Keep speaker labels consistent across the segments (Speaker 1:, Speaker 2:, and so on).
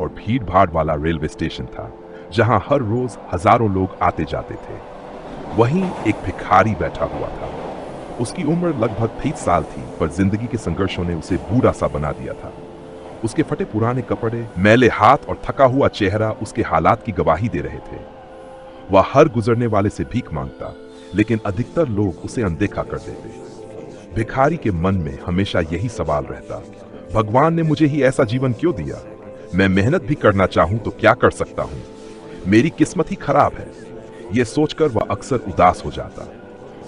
Speaker 1: और भीड़ भाड़ वाला रेलवे स्टेशन था, जहां हर रोज हजारों लोग आते जाते थे। वहीं एक भिखारी बैठा हुआ था। उसकी उम्र लगभग 23 साल थी, पर जिंदगी के संघर्षों ने उसे बूढ़ा सा बना दिया था। उसके फटे पुराने कपड़े, मैले हाथ और थका हुआ चेहरा उसके हालात की गवाही दे रहे थे। वह हर गुजरने वाले से भीख मांगता, लेकिन अधिकतर लोग उसे अनदेखा कर देते। भिखारी के मन में हमेशा यही सवाल रहता, भगवान ने मुझे ही ऐसा जीवन क्यों दिया? मैं मेहनत भी करना चाहूं तो क्या कर सकता हूं? मेरी किस्मत ही खराब है। यह सोचकर वह अक्सर उदास हो जाता।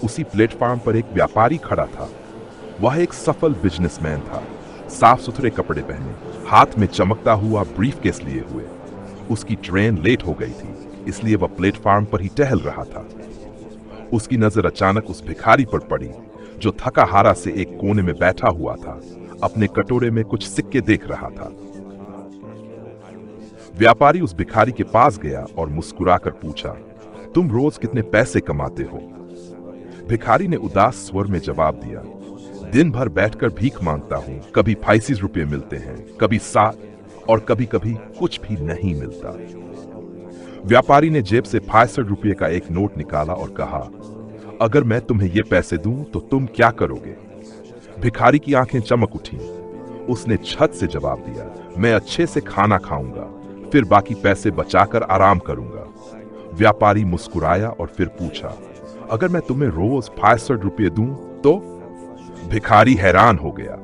Speaker 1: उसी प्लेटफॉर्म पर एक व्यापारी खड़ा था। वह एक सफल बिजनेसमैन था, साफ सुथरे कपड़े पहने, हाथ में चमकता हुआ ब्रीफकेस लिए हुए। उसकी ट्रेन लेट हो गई थी, इसलिए वह प्लेटफॉर्म पर ही टहल रहा था। उसकी नजर अचानक उस भिखारी पर पड़ी, जो थका हारा से एक कोने में बैठा हुआ था, अपने कटोरे में कुछ सिक्के देख रहा था। व्यापारी उस भिखारी के पास गया और मुस्कुराकर पूछा, तुम रोज कितने पैसे कमाते हो? भिखारी ने उदास स्वर में जवाब दिया, दिन भर बैठकर भीख मांगता हूं। कभी 35 रुपये मिलते हैं, कभी 7 और कभी कभी कुछ भी नहीं मिलता। व्यापारी ने जेब से 65 रुपये का एक नोट निकाला और कहा, अगर मैं तुम्हें ये पैसे दूं तो तुम क्या करोगे? भिखारी की आंखें चमक उठी। उसने छत से जवाब दिया, मैं अच्छे से खाना खाऊंगा, फिर बाकी पैसे बचाकर आराम करूंगा। व्यापारी मुस्कुराया और फिर पूछा, अगर मैं तुम्हें रोज 65 रुपये दूं तो? भिखारी हैरान हो गया।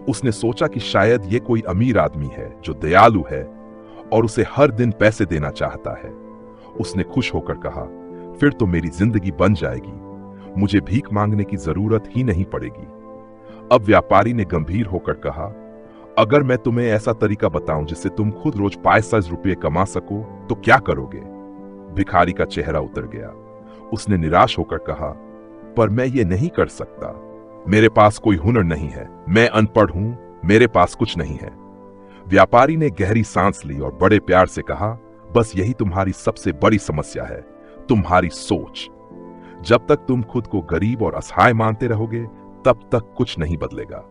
Speaker 1: उसने सोचा कि शायद ये कोई अमीर आदमी है जो दयालु है और उसे हर दिन पैसे देना चाहता है। उसने खुश होकर कहा, फिर तो मेरी जिंदगी बन जाएगी, मुझे भीख मांगने की जरूरत ही नहीं पड़ेगी। अब व्यापारी ने गंभीर होकर कहा, अगर मैं तुम्हें ऐसा तरीका बताऊं जिससे तुम खुद रोज 65 रुपये कमा सको तो क्या करोगे? भिखारी का चेहरा उतर गया। उसने निराश होकर कहा, पर मैं ये नहीं कर सकता। मेरे पास कोई हुनर नहीं है, मैं अनपढ़ हूं, मेरे पास कुछ नहीं है। व्यापारी ने गहरी सांस ली और बड़े प्यार से कहा, बस यही तुम्हारी सबसे बड़ी समस्या है, तुम्हारी सोच। जब तक तुम खुद को गरीब और असहाय मानते रहोगे, तब तक कुछ नहीं बदलेगा।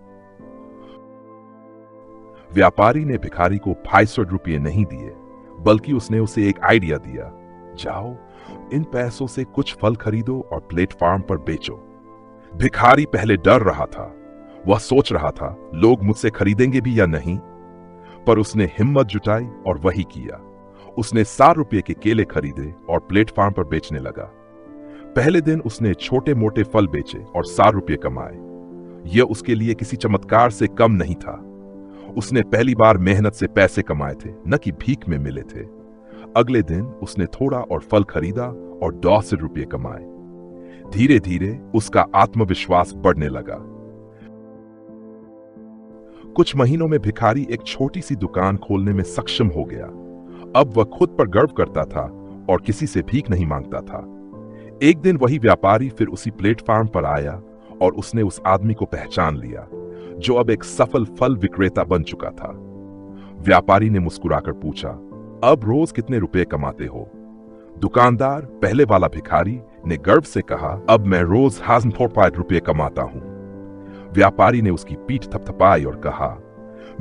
Speaker 1: व्यापारी ने भिखारी को 65 रुपये नहीं दिए, बल्कि उसने उसे एक आइडिया दिया, जाओ इन पैसों से कुछ फल खरीदो और प्लेटफॉर्म पर बेचो। भिखारी पहले डर रहा था। वह सोच रहा था, लोग मुझसे खरीदेंगे भी या नहीं, पर उसने हिम्मत जुटाई और वही किया। उसने 60 रुपये के केले खरीदे और प्लेटफॉर्म पर बेचने लगा। पहले दिन उसने छोटे मोटे फल बेचे और 60 रुपये कमाए। यह उसके लिए किसी चमत्कार से कम नहीं था। उसने पहली बार मेहनत से पैसे कमाए थे, न कि भीख में मिले थे। अगले दिन उसने थोड़ा और फल खरीदा और 10 रुपये कमाए। धीरे धीरे उसका आत्मविश्वास बढ़ने लगा। कुछ महीनों में भिखारी एक छोटी सी दुकान खोलने में सक्षम हो गया। अब वह खुद पर गर्व करता था और किसी से भीख नहीं मांगता था। एक दिन वही व्यापारी फिर उसी प्लेटफॉर्म पर आया और उसने उस आदमी को पहचान लिया, जो अब एक सफल फल विक्रेता बन चुका था। व्यापारी ने मुस्कुराकर पूछा, अब रोज कितने रुपए कमाते हो? दुकानदार, पहले वाला भिखारी, ने गर्व से कहा, अब मैं रोज 1045 रुपये कमाता हूं। व्यापारी ने उसकी पीठ थपथपाई और कहा,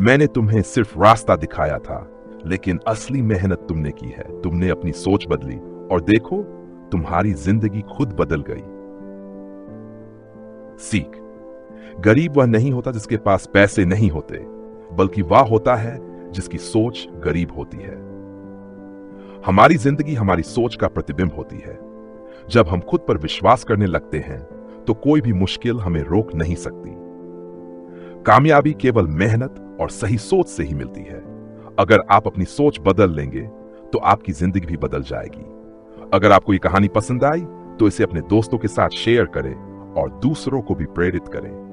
Speaker 1: मैंने तुम्हें सिर्फ रास्ता दिखाया था, लेकिन असली मेहनत तुमने की है। तुमने अपनी सोच बदली और देखो, तुम्हारी जिंदगी खुद बदल गई। सीख, गरीब वह नहीं होता जिसके पास पैसे नहीं होते, बल्कि वह होता है जिसकी सोच गरीब होती है। हमारी जिंदगी हमारी सोच का प्रतिबिंब होती है। जब हम खुद पर विश्वास करने लगते हैं, तो कोई भी मुश्किल हमें रोक नहीं सकती। कामयाबी केवल मेहनत और सही सोच से ही मिलती है। अगर आप अपनी सोच बदल लेंगे, तो आपकी जिंदगी भी बदल जाएगी। अगर आपको ये कहानी पसंद आई, तो इसे अपने दोस्तों के साथ शेयर करें और दूसरों को भी प्रेरित करें।